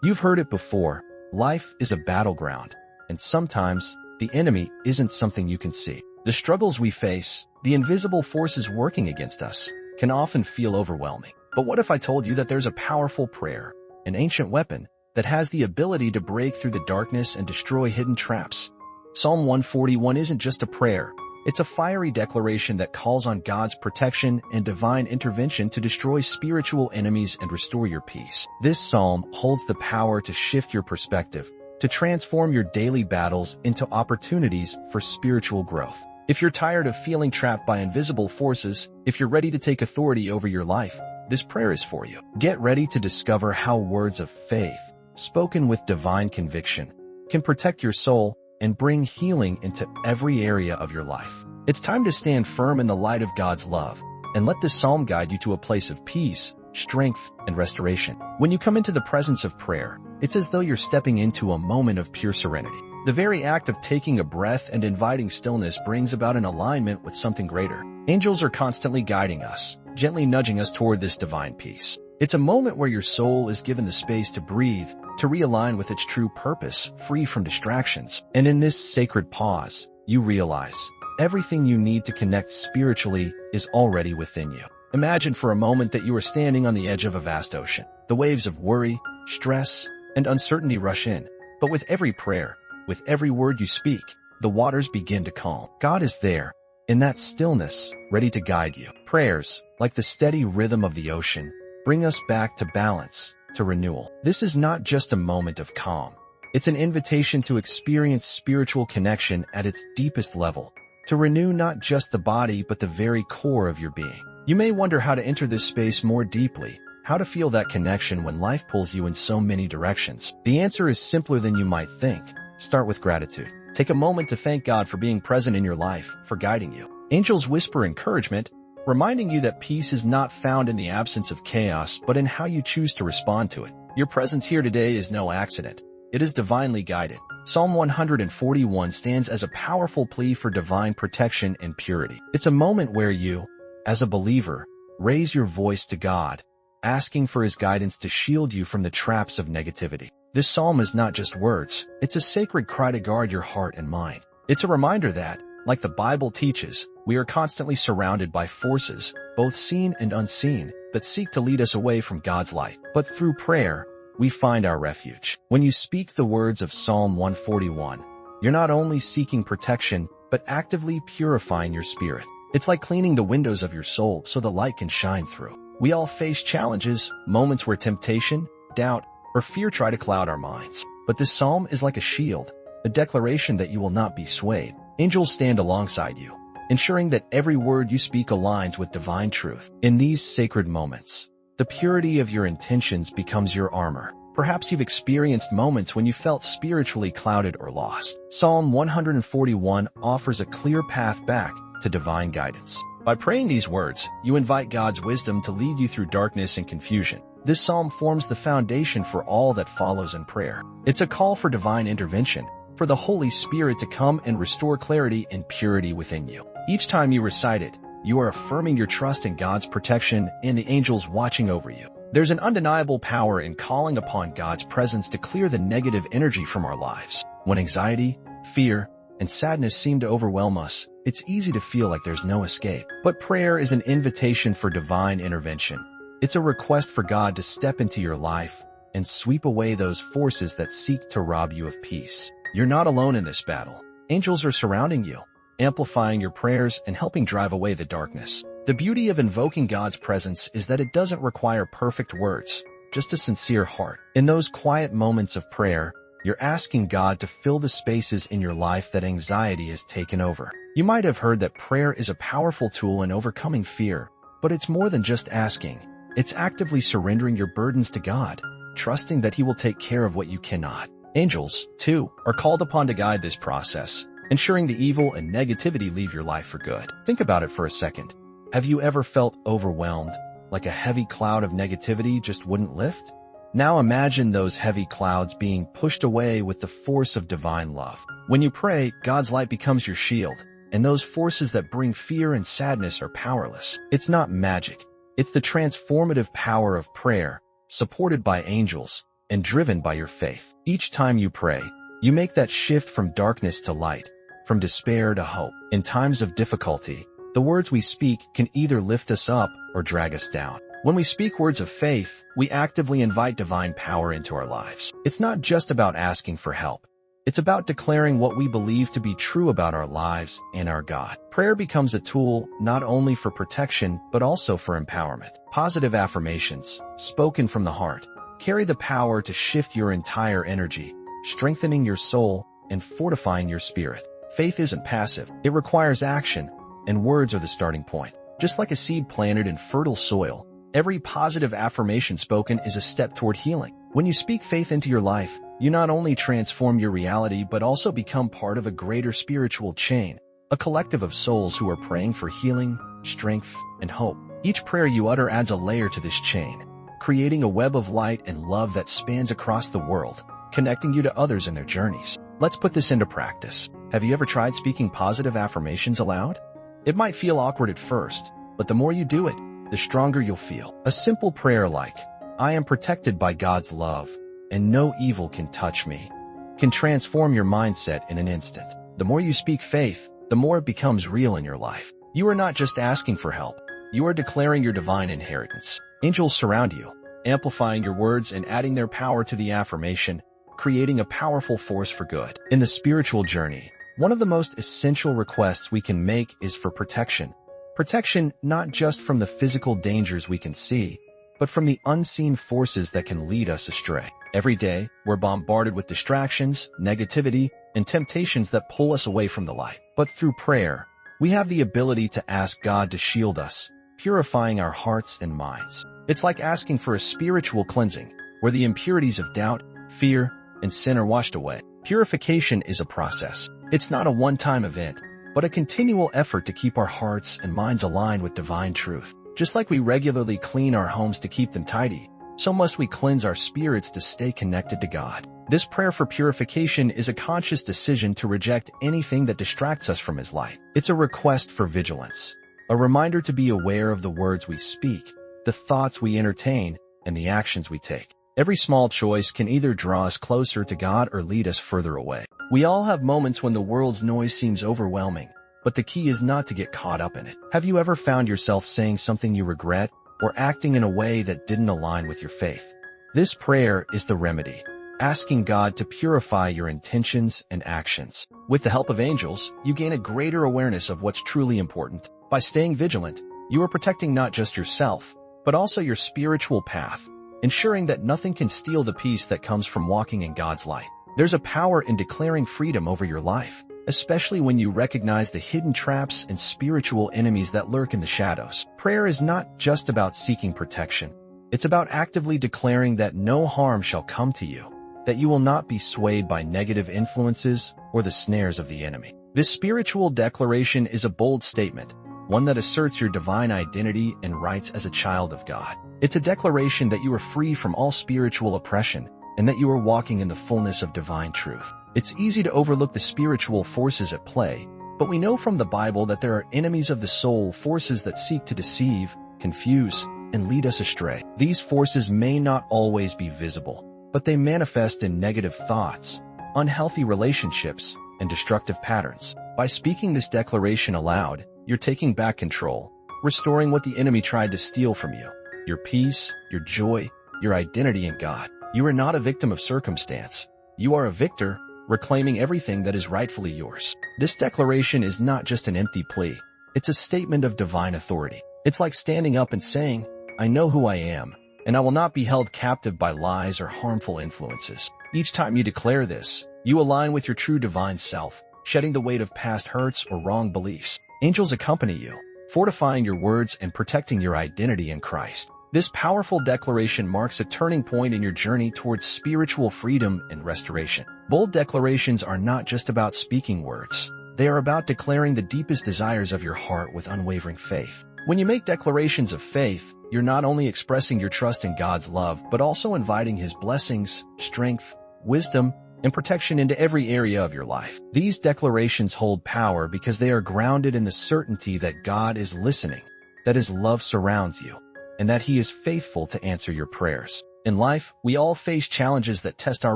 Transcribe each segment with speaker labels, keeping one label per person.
Speaker 1: You've heard it before. Life is a battleground, and sometimes the enemy isn't something you can see. The struggles we face, the invisible forces working against us, can often feel overwhelming. But what if I told you that there's a powerful prayer, an ancient weapon, that has the ability to break through the darkness and destroy hidden traps? Psalm 141 isn't just a prayer. It's a fiery declaration that calls on God's protection and divine intervention to destroy spiritual enemies and restore your peace. This psalm holds the power to shift your perspective, to transform your daily battles into opportunities for spiritual growth. If you're tired of feeling trapped by invisible forces, if you're ready to take authority over your life, this prayer is for you. Get ready to discover how words of faith, spoken with divine conviction, can protect your soul and bring healing into every area of your life. It's time to stand firm in the light of God's love, and let this psalm guide you to a place of peace, strength, and restoration. When you come into the presence of prayer, it's as though you're stepping into a moment of pure serenity. The very act of taking a breath and inviting stillness brings about an alignment with something greater. Angels are constantly guiding us, gently nudging us toward this divine peace. It's a moment where your soul is given the space to breathe, to realign with its true purpose, free from distractions. And in this sacred pause, you realize everything you need to connect spiritually is already within you. Imagine for a moment that you are standing on the edge of a vast ocean. The waves of worry, stress, and uncertainty rush in. But with every prayer, with every word you speak, the waters begin to calm. God is there, in that stillness, ready to guide you. Prayers, like the steady rhythm of the ocean, bring us back to balance, to renewal. This is not just a moment of calm. It's an invitation to experience spiritual connection at its deepest level, to renew not just the body but the very core of your being. You may wonder how to enter this space more deeply, how to feel that connection when life pulls you in so many directions. The answer is simpler than you might think. Start with gratitude. Take a moment to thank God for being present in your life, for guiding you. Angels whisper encouragement, reminding you that peace is not found in the absence of chaos, but in how you choose to respond to it. Your presence here today is no accident. It is divinely guided. Psalm 141 stands as a powerful plea for divine protection and purity. It's a moment where you, as a believer, raise your voice to God, asking for His guidance to shield you from the traps of negativity. This psalm is not just words. It's a sacred cry to guard your heart and mind. It's a reminder that, like the Bible teaches, we are constantly surrounded by forces, both seen and unseen, that seek to lead us away from God's light. But through prayer, we find our refuge. When you speak the words of Psalm 141, you're not only seeking protection, but actively purifying your spirit. It's like cleaning the windows of your soul so the light can shine through. We all face challenges, moments where temptation, doubt, or fear try to cloud our minds. But this psalm is like a shield, a declaration that you will not be swayed. Angels stand alongside you, ensuring that every word you speak aligns with divine truth. In these sacred moments, the purity of your intentions becomes your armor. Perhaps you've experienced moments when you felt spiritually clouded or lost. Psalm 141 offers a clear path back to divine guidance. By praying these words, you invite God's wisdom to lead you through darkness and confusion. This psalm forms the foundation for all that follows in prayer. It's a call for divine intervention, for the Holy Spirit to come and restore clarity and purity within you. Each time you recite it, you are affirming your trust in God's protection and the angels watching over you. There's an undeniable power in calling upon God's presence to clear the negative energy from our lives. When anxiety, fear, and sadness seem to overwhelm us, it's easy to feel like there's no escape. But prayer is an invitation for divine intervention. It's a request for God to step into your life and sweep away those forces that seek to rob you of peace. You're not alone in this battle. Angels are surrounding you, amplifying your prayers and helping drive away the darkness. The beauty of invoking God's presence is that it doesn't require perfect words, just a sincere heart. In those quiet moments of prayer, you're asking God to fill the spaces in your life that anxiety has taken over. You might have heard that prayer is a powerful tool in overcoming fear, but it's more than just asking. It's actively surrendering your burdens to God, trusting that He will take care of what you cannot. Angels, too, are called upon to guide this process, ensuring the evil and negativity leave your life for good. Think about it for a second. Have you ever felt overwhelmed, like a heavy cloud of negativity just wouldn't lift? Now imagine those heavy clouds being pushed away with the force of divine love. When you pray, God's light becomes your shield, and those forces that bring fear and sadness are powerless. It's not magic. It's the transformative power of prayer, supported by angels, and driven by your faith. Each time you pray, you make that shift from darkness to light, from despair to hope. In times of difficulty, the words we speak can either lift us up or drag us down. When we speak words of faith, we actively invite divine power into our lives. It's not just about asking for help. It's about declaring what we believe to be true about our lives and our God. Prayer becomes a tool not only for protection, but also for empowerment. Positive affirmations, spoken from the heart, carry the power to shift your entire energy, strengthening your soul and fortifying your spirit. Faith isn't passive. It requires action, and words are the starting point. Just like a seed planted in fertile soil, every positive affirmation spoken is a step toward healing. When you speak faith into your life, you not only transform your reality but also become part of a greater spiritual chain, a collective of souls who are praying for healing, strength, and hope. Each prayer you utter adds a layer to this chain, creating a web of light and love that spans across the world, connecting you to others in their journeys. Let's put this into practice. Have you ever tried speaking positive affirmations aloud? It might feel awkward at first, but the more you do it, the stronger you'll feel. A simple prayer like, "I am protected by God's love, and no evil can touch me," can transform your mindset in an instant. The more you speak faith, the more it becomes real in your life. You are not just asking for help. You are declaring your divine inheritance. Angels surround you, amplifying your words and adding their power to the affirmation, creating a powerful force for good. In the spiritual journey, one of the most essential requests we can make is for protection. Protection not just from the physical dangers we can see, but from the unseen forces that can lead us astray. Every day, we're bombarded with distractions, negativity, and temptations that pull us away from the light. But through prayer, we have the ability to ask God to shield us, purifying our hearts and minds. It's like asking for a spiritual cleansing, where the impurities of doubt, fear, and sin are washed away. Purification is a process. It's not a one-time event, but a continual effort to keep our hearts and minds aligned with divine truth. Just like we regularly clean our homes to keep them tidy, so must we cleanse our spirits to stay connected to God. This prayer for purification is a conscious decision to reject anything that distracts us from His light. It's a request for vigilance, a reminder to be aware of the words we speak, the thoughts we entertain, and the actions we take. Every small choice can either draw us closer to God or lead us further away. We all have moments when the world's noise seems overwhelming, but the key is not to get caught up in it. Have you ever found yourself saying something you regret or acting in a way that didn't align with your faith? This prayer is the remedy, asking God to purify your intentions and actions. With the help of angels, you gain a greater awareness of what's truly important. By staying vigilant, you are protecting not just yourself, but also your spiritual path, ensuring that nothing can steal the peace that comes from walking in God's light. There's a power in declaring freedom over your life, especially when you recognize the hidden traps and spiritual enemies that lurk in the shadows. Prayer is not just about seeking protection. It's about actively declaring that no harm shall come to you, that you will not be swayed by negative influences or the snares of the enemy. This spiritual declaration is a bold statement, one that asserts your divine identity and rights as a child of God. It's a declaration that you are free from all spiritual oppression and that you are walking in the fullness of divine truth. It's easy to overlook the spiritual forces at play, but we know from the Bible that there are enemies of the soul, forces that seek to deceive, confuse, and lead us astray. These forces may not always be visible, but they manifest in negative thoughts, unhealthy relationships, and destructive patterns. By speaking this declaration aloud, you're taking back control, restoring what the enemy tried to steal from you: your peace, your joy, your identity in God. You are not a victim of circumstance. You are a victor, reclaiming everything that is rightfully yours. This declaration is not just an empty plea. It's a statement of divine authority. It's like standing up and saying, "I know who I am, and I will not be held captive by lies or harmful influences." Each time you declare this, you align with your true divine self, shedding the weight of past hurts or wrong beliefs. Angels accompany you, fortifying your words and protecting your identity in Christ. This powerful declaration marks a turning point in your journey towards spiritual freedom and restoration. Bold declarations are not just about speaking words. They are about declaring the deepest desires of your heart with unwavering faith. When you make declarations of faith, you're not only expressing your trust in God's love, but also inviting His blessings, strength, wisdom, and protection into every area of your life. These declarations hold power because they are grounded in the certainty that God is listening, that His love surrounds you, and that He is faithful to answer your prayers. In life, we all face challenges that test our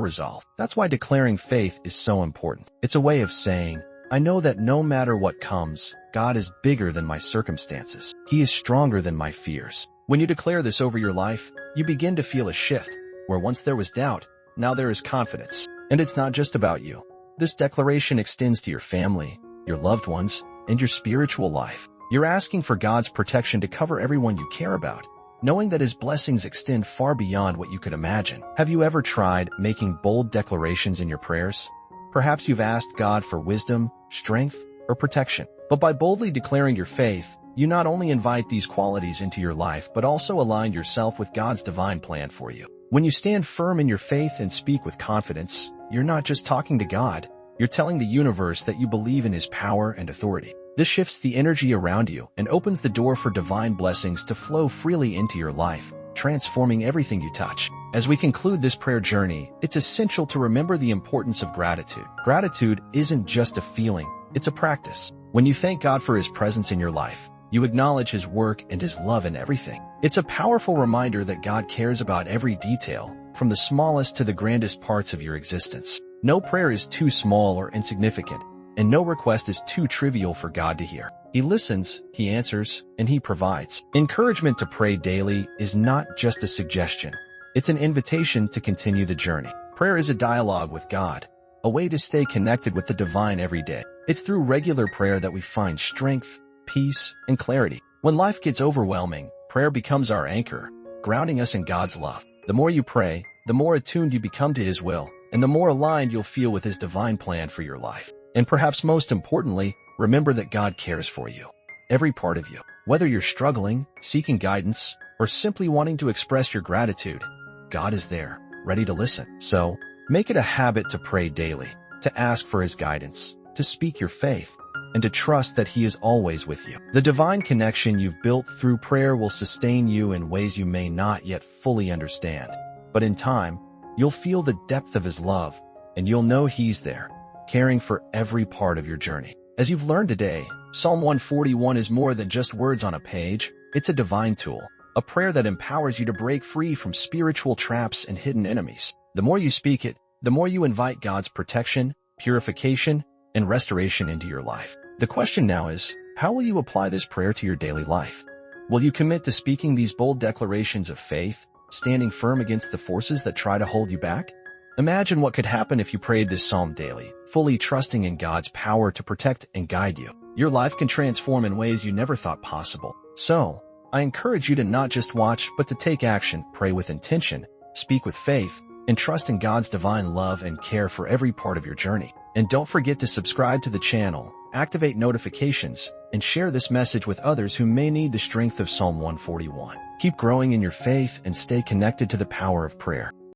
Speaker 1: resolve. That's why declaring faith is so important. It's a way of saying, I know that no matter what comes, God is bigger than my circumstances. He is stronger than my fears. When you declare this over your life, you begin to feel a shift, where once there was doubt, now there is confidence. And it's not just about you. This declaration extends to your family, your loved ones, and your spiritual life. You're asking for God's protection to cover everyone you care about, knowing that His blessings extend far beyond what you could imagine. Have you ever tried making bold declarations in your prayers? Perhaps you've asked God for wisdom, strength, or protection. But by boldly declaring your faith, you not only invite these qualities into your life but also align yourself with God's divine plan for you. When you stand firm in your faith and speak with confidence, you're not just talking to God, you're telling the universe that you believe in His power and authority. This shifts the energy around you and opens the door for divine blessings to flow freely into your life, transforming everything you touch. As we conclude this prayer journey, it's essential to remember the importance of gratitude. Gratitude isn't just a feeling, it's a practice. When you thank God for His presence in your life, you acknowledge His work and His love in everything. It's a powerful reminder that God cares about every detail, from the smallest to the grandest parts of your existence. No prayer is too small or insignificant, and no request is too trivial for God to hear. He listens, He answers, and He provides. Encouragement to pray daily is not just a suggestion. It's an invitation to continue the journey. Prayer is a dialogue with God, a way to stay connected with the divine every day. It's through regular prayer that we find strength, peace, and clarity. When life gets overwhelming, prayer becomes our anchor, grounding us in God's love. The more you pray, the more attuned you become to His will, and the more aligned you'll feel with His divine plan for your life. And perhaps most importantly, remember that God cares for you. Every part of you. Whether you're struggling, seeking guidance, or simply wanting to express your gratitude, God is there, ready to listen. So, make it a habit to pray daily, to ask for His guidance, to speak your faith, and to trust that He is always with you. The divine connection you've built through prayer will sustain you in ways you may not yet fully understand. But in time, you'll feel the depth of His love, and you'll know He's there, caring for every part of your journey. As you've learned today, Psalm 141 is more than just words on a page. It's a divine tool, a prayer that empowers you to break free from spiritual traps and hidden enemies. The more you speak it, the more you invite God's protection, purification, and restoration into your life. The question now is, how will you apply this prayer to your daily life? Will you commit to speaking these bold declarations of faith, standing firm against the forces that try to hold you back? Imagine what could happen if you prayed this psalm daily, fully trusting in God's power to protect and guide you. Your life can transform in ways you never thought possible. So, I encourage you to not just watch, but to take action, pray with intention, speak with faith, and trust in God's divine love and care for every part of your journey. And don't forget to subscribe to the channel, activate notifications, and share this message with others who may need the strength of Psalm 141. Keep growing in your faith and stay connected to the power of prayer.